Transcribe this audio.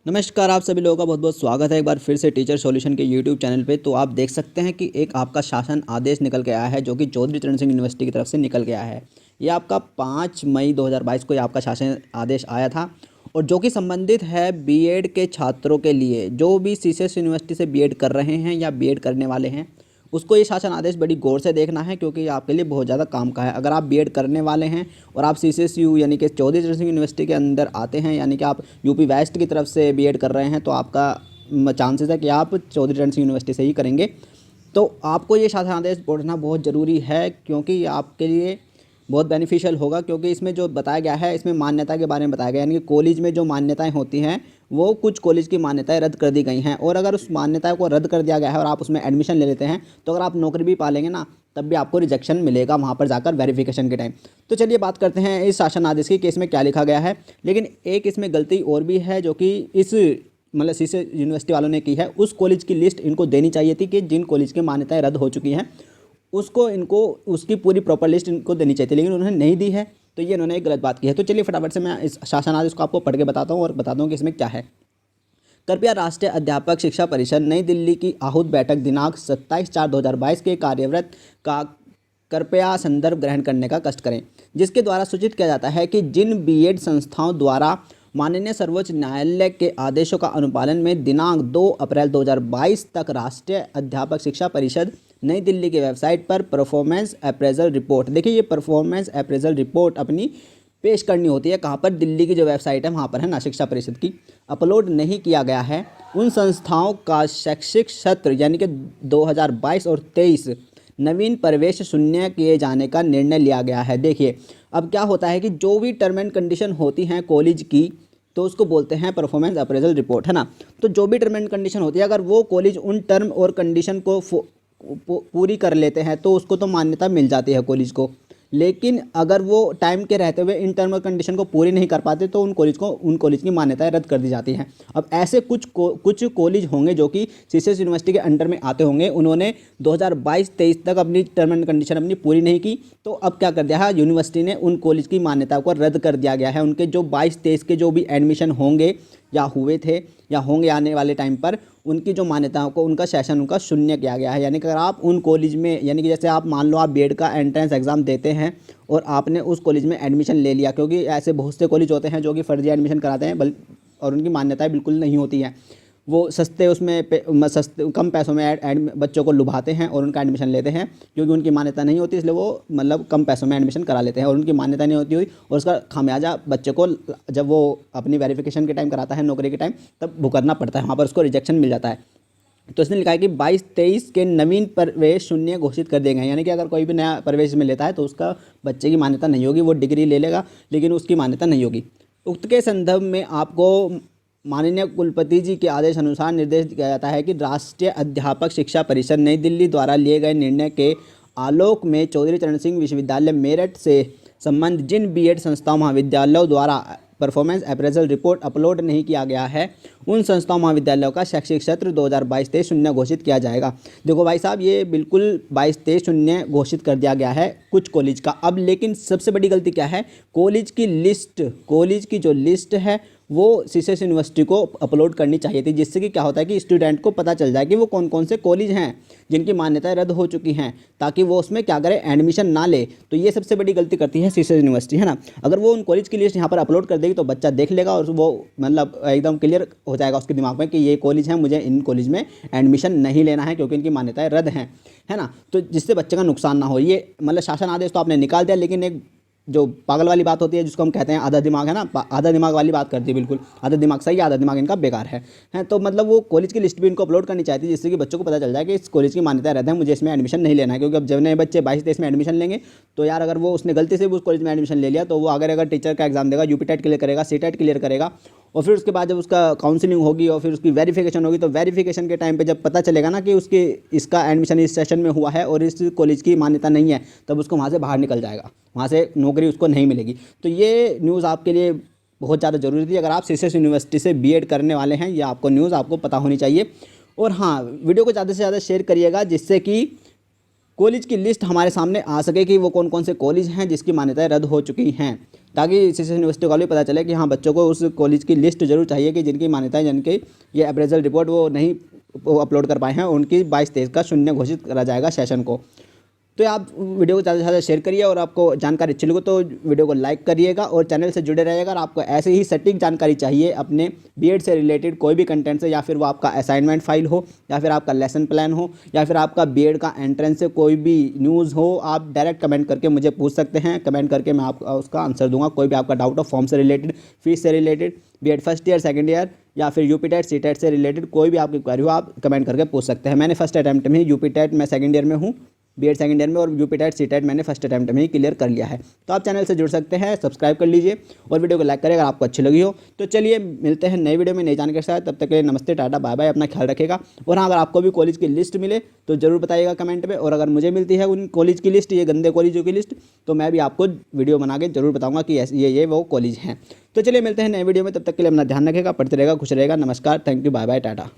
नमस्कार, आप सभी लोगों का बहुत बहुत स्वागत है एक बार फिर से टीचर सॉल्यूशन के यूट्यूब चैनल पे। तो आप देख सकते हैं कि एक आपका शासन आदेश निकल के आया है जो कि चौधरी चरण सिंह यूनिवर्सिटी की तरफ से निकल के आया है। ये आपका 5 मई 2022 को ये आपका शासन आदेश आया था और जो कि संबंधित है बीएड के छात्रों के लिए, जो भी सीसेस यूनिवर्सिटी से बीएड कर रहे हैं या बीएड करने वाले हैं, उसको ये शासन आदेश बड़ी गौर से देखना है क्योंकि ये आपके लिए बहुत ज़्यादा काम का है। अगर आप बीएड करने वाले हैं और आप सीसीएसयू यानी कि चौधरी चरण सिंह यूनिवर्सिटी के अंदर आते हैं, यानी कि आप यूपी वेस्ट की तरफ से बीएड कर रहे हैं, तो आपका चांसेस है कि आप चौधरी चरण सिंह यूनिवर्सिटी से ही करेंगे। तो आपको ये शासन आदेश पढ़ना बहुत ज़रूरी है क्योंकि ये आपके लिए बहुत बेनिफिशियल होगा, क्योंकि इसमें जो बताया गया है इसमें मान्यता के बारे में बताया गया है। यानी कि कॉलेज में जो मान्यताएं होती हैं वो कुछ कॉलेज की मान्यताएं रद्द कर दी गई हैं, और अगर उस मान्यता को रद्द कर दिया गया है और आप उसमें एडमिशन ले लेते हैं तो अगर आप नौकरी भी पालेंगे ना, तब भी आपको रिजेक्शन मिलेगा वहाँ पर जाकर वेरिफिकेशन के टाइम। तो चलिए बात करते हैं इस शासन आदेश की केस में क्या लिखा गया है। लेकिन एक इसमें गलती और भी है जो कि इस सीसे यूनिवर्सिटी वालों ने की है। उस कॉलेज की लिस्ट इनको देनी चाहिए थी कि जिन कॉलेज की मान्यताएं रद्द हो चुकी हैं उसको इनको उसकी पूरी प्रॉपर लिस्ट इनको देनी चाहिए थी, लेकिन उन्होंने नहीं दी है। तो ये इन्होंने एक गलत बात की है। तो चलिए फटाफट से मैं इस शासन आदेश को आपको पढ़ के बताता हूँ और बताता हूँ कि इसमें क्या है। कृपया राष्ट्रीय अध्यापक शिक्षा परिषद नई दिल्ली की आहूत बैठक दिनांक 27/4/2022 के कार्यव्रत का कृपया संदर्भ ग्रहण करने का कष्ट करें, जिसके द्वारा सूचित किया जाता है कि जिन बीएड संस्थाओं द्वारा माननीय सर्वोच्च न्यायालय के आदेशों का अनुपालन में दिनांक 2 अप्रैल 2022 तक राष्ट्रीय अध्यापक शिक्षा परिषद नई दिल्ली की वेबसाइट पर परफॉर्मेंस अप्रेजल रिपोर्ट, देखिए ये परफॉर्मेंस अप्रेजल रिपोर्ट अपनी पेश करनी होती है। कहाँ पर? दिल्ली की जो वेबसाइट है वहाँ पर है ना, शिक्षा परिषद की, अपलोड नहीं किया गया है। उन संस्थाओं का शैक्षिक सत्र यानी कि 2022 और 23 नवीन प्रवेश शून्य किए जाने का निर्णय लिया गया है। देखिए अब क्या होता है कि जो भी टर्म एंड कंडीशन होती हैं कॉलेज की, तो उसको बोलते हैं परफॉर्मेंस अप्रेजल रिपोर्ट, है ना। तो जो भी टर्म एंड कंडीशन होती है, अगर वो कॉलेज उन टर्म और कंडीशन को पूरी कर लेते हैं तो उसको तो मान्यता मिल जाती है कॉलेज को। लेकिन अगर वो टाइम के रहते हुए इन टर्म और कंडीशन को पूरी नहीं कर पाते तो उन कॉलेज की मान्यताएं रद्द कर दी जाती हैं। अब ऐसे कुछ कॉलेज होंगे जो कि सीसीएस यूनिवर्सिटी के अंडर में आते होंगे, उन्होंने 2022-23 तक अपनी टर्म एंड कंडीशन अपनी पूरी नहीं की, तो अब क्या कर दिया है यूनिवर्सिटी ने, उन कॉलेज की मान्यता को रद्द कर दिया गया है। उनके जो 22-23 के जो भी एडमिशन होंगे या हुए थे या होंगे आने वाले टाइम पर, उनकी जो मान्यताओं को उनका सेशन उनका शून्य किया गया है। यानी कि अगर आप उन कॉलेज में, यानी कि जैसे आप मान लो आप बीएड का एंट्रेंस एग्ज़ाम देते हैं और आपने उस कॉलेज में एडमिशन ले लिया, क्योंकि ऐसे बहुत से कॉलेज होते हैं जो कि फर्जी एडमिशन कराते हैं और उनकी मान्यताएं बिल्कुल नहीं होती हैं। वो सस्ते सस्ते कम पैसों में बच्चों को लुभाते हैं और उनका एडमिशन लेते हैं, क्योंकि उनकी मान्यता नहीं होती, इसलिए वो कम पैसों में एडमिशन करा लेते हैं और उनकी मान्यता नहीं होती हुई, और उसका खामियाजा बच्चे को जब वो अपनी वेरिफिकेशन के टाइम कराता है, नौकरी के टाइम, तब भुगतना पड़ता है, वहाँ पर उसको रिजेक्शन मिल जाता है। तो इसने लिखा है कि 22-23 के नवीन प्रवेश शून्य घोषित कर दिए गए, यानी कि अगर कोई भी नया प्रवेश में लेता है तो उसका बच्चे की मान्यता नहीं होगी, वो डिग्री ले लेगा लेकिन उसकी मान्यता नहीं होगी। उक्त के संदर्भ में आपको माननीय कुलपति जी के आदेश अनुसार निर्देश दिया जाता है कि राष्ट्रीय अध्यापक शिक्षा परिषद नई दिल्ली द्वारा लिए गए निर्णय के आलोक में चौधरी चरण सिंह विश्वविद्यालय मेरठ से संबंध जिन बीएड संस्थाओं महाविद्यालयों द्वारा परफॉर्मेंस अप्रेजल रिपोर्ट अपलोड नहीं किया गया है, उन संस्थाओं महाविद्यालयों का शैक्षिक सत्र 2022-23 शून्य घोषित किया जाएगा। देखो भाई साहब, ये बिल्कुल 22-23 शून्य घोषित कर दिया गया है कुछ कॉलेज का। अब लेकिन सबसे बड़ी गलती क्या है, कॉलेज की जो लिस्ट है वो सीसीएस यूनिवर्सिटी को अपलोड करनी चाहिए थी, जिससे कि क्या होता है कि स्टूडेंट को पता चल जाए कि वो कौन कौन से कॉलेज हैं जिनकी मान्यताएं रद्द हो चुकी हैं, ताकि वो उसमें क्या करे, एडमिशन ना ले। तो ये सबसे बड़ी गलती करती है सीसीएस यूनिवर्सिटी, है ना। अगर वो उन कॉलेज की लिस्ट यहाँ पर अपलोड कर देगी तो बच्चा देख लेगा और वो एकदम क्लियर हो जाएगा उसके दिमाग में कि ये कॉलेज है, मुझे इन कॉलेज में एडमिशन नहीं लेना है क्योंकि इनकी मान्यताएं रद्द हैं, है ना। तो जिससे बच्चे का नुकसान ना हो। ये शासन आदेश तो आपने निकाल दिया, लेकिन एक जो पागल वाली बात होती है जिसको हम कहते हैं आधा दिमाग, है ना, आधा दिमाग वाली बात करती है। बिल्कुल आधा दिमाग सही है, आधा दिमाग इनका बेकार है। तो वो कॉलेज की लिस्ट भी इनको अपलोड करनी चाहिए, जिससे कि बच्चों को पता चल जाए कि इस कॉलेज की मान्यता रहता है, मुझे इसमें एडमिशन नहीं लेना है। क्योंकि अब जब नए बच्चे 22-23 में एडमिशन लेंगे तो यार, अगर वो उसने गलती से भी उस कॉलेज में एडमिशन ले लिया तो वो अगर टीचर का एग्जाम देगा, यूपी टेट क्लियर करेगा, सी टेट क्लियर करेगा, और फिर उसके बाद जब उसका काउंसलिंग होगी और फिर उसकी वेरिफिकेशन होगी, तो वेरिफिकेशन के टाइम पे जब पता चलेगा ना कि इसका एडमिशन इस सेशन में हुआ है और इस कॉलेज की मान्यता नहीं है, तब उसको वहाँ से बाहर निकल जाएगा, वहाँ से नौकरी उसको नहीं मिलेगी। तो ये न्यूज़ आपके लिए बहुत ज़्यादा ज़रूरी थी। अगर आप सीसीएस यूनिवर्सिटी से बीएड करने वाले हैं, ये आपको न्यूज़ आपको पता होनी चाहिए। और हाँ, वीडियो को ज़्यादा से ज़्यादा शेयर करिएगा, जिससे कि कॉलेज की लिस्ट हमारे सामने आ सके कि वो कौन कौन से कॉलेज हैं जिसकी मान्यताएं रद्द हो चुकी हैं। ताकि इसी से यूनिवर्सिटी को भी पता चले कि हाँ बच्चों को उस कॉलेज की लिस्ट जरूर चाहिए कि जिनकी मान्यताएं, जिनकी ये अप्रेजल रिपोर्ट वो नहीं अपलोड कर पाए हैं, उनकी 22-23 का शून्य घोषित करा जाएगा सेशन को। तो आप वीडियो को ज़्यादा से ज़्यादा शेयर करिए और आपको जानकारी अच्छी लगे तो वीडियो को लाइक करिएगा और चैनल से जुड़े रहिएगा। और आपको ऐसे ही सटीक जानकारी चाहिए अपने बीएड से रिलेटेड कोई भी कंटेंट से, या फिर वो आपका असाइनमेंट फाइल हो, या फिर आपका लेसन प्लान हो, या फिर आपका बीएड का एंट्रेंस से कोई भी न्यूज़ हो, आप डायरेक्ट कमेंट करके मुझे पूछ सकते हैं। कमेंट करके मैं आपका उसका आंसर दूंगा। कोई भी आपका डाउट हो फॉर्म से रिलेटेड, फीस से related, BEd first year, second year, या फिर यूपी टेट, सी टेट से रिलेटेड कोई भी आपकी क्वेरी हो आप कमेंट करके पूछ सकते हैं। मैंने फर्स्ट अटैम्प्ट में ही यूपी टेट मैं सेकंड ईयर में हूँ, बीएड सेकंड ईयर में, और यूपी टेट सी टेट मैंने फर्स्ट अटैम्प्ट में ही क्लियर कर लिया है। तो आप चैनल से जुड़ सकते हैं, सब्सक्राइब कर लीजिए और वीडियो को लाइक करें अगर आपको अच्छी लगी हो। तो चलिए मिलते हैं नई वीडियो में नई जानकारी के साथ। तब तक के लिए नमस्ते, टाटा, बाय बाय, अपना ख्याल रखेगा। और हाँ, अगर आपको भी कॉलेज की लिस्ट मिले तो ज़रूर बताइएगा कमेंट में, और अगर मुझे मिलती है उन कॉलेज की लिस्ट, ये गंदे कॉलेजों की लिस्ट, तो मैं भी आपको वीडियो बना के जरूर बताऊँगा कि ये वो कॉलेज हैं। तो चलिए मिलते हैं नए वीडियो में, तब तक के लिए अपना ध्यान रखेगा, पढ़ते रहेगा, खुश रहेगा। नमस्कार, thank you, bye bye, Tata.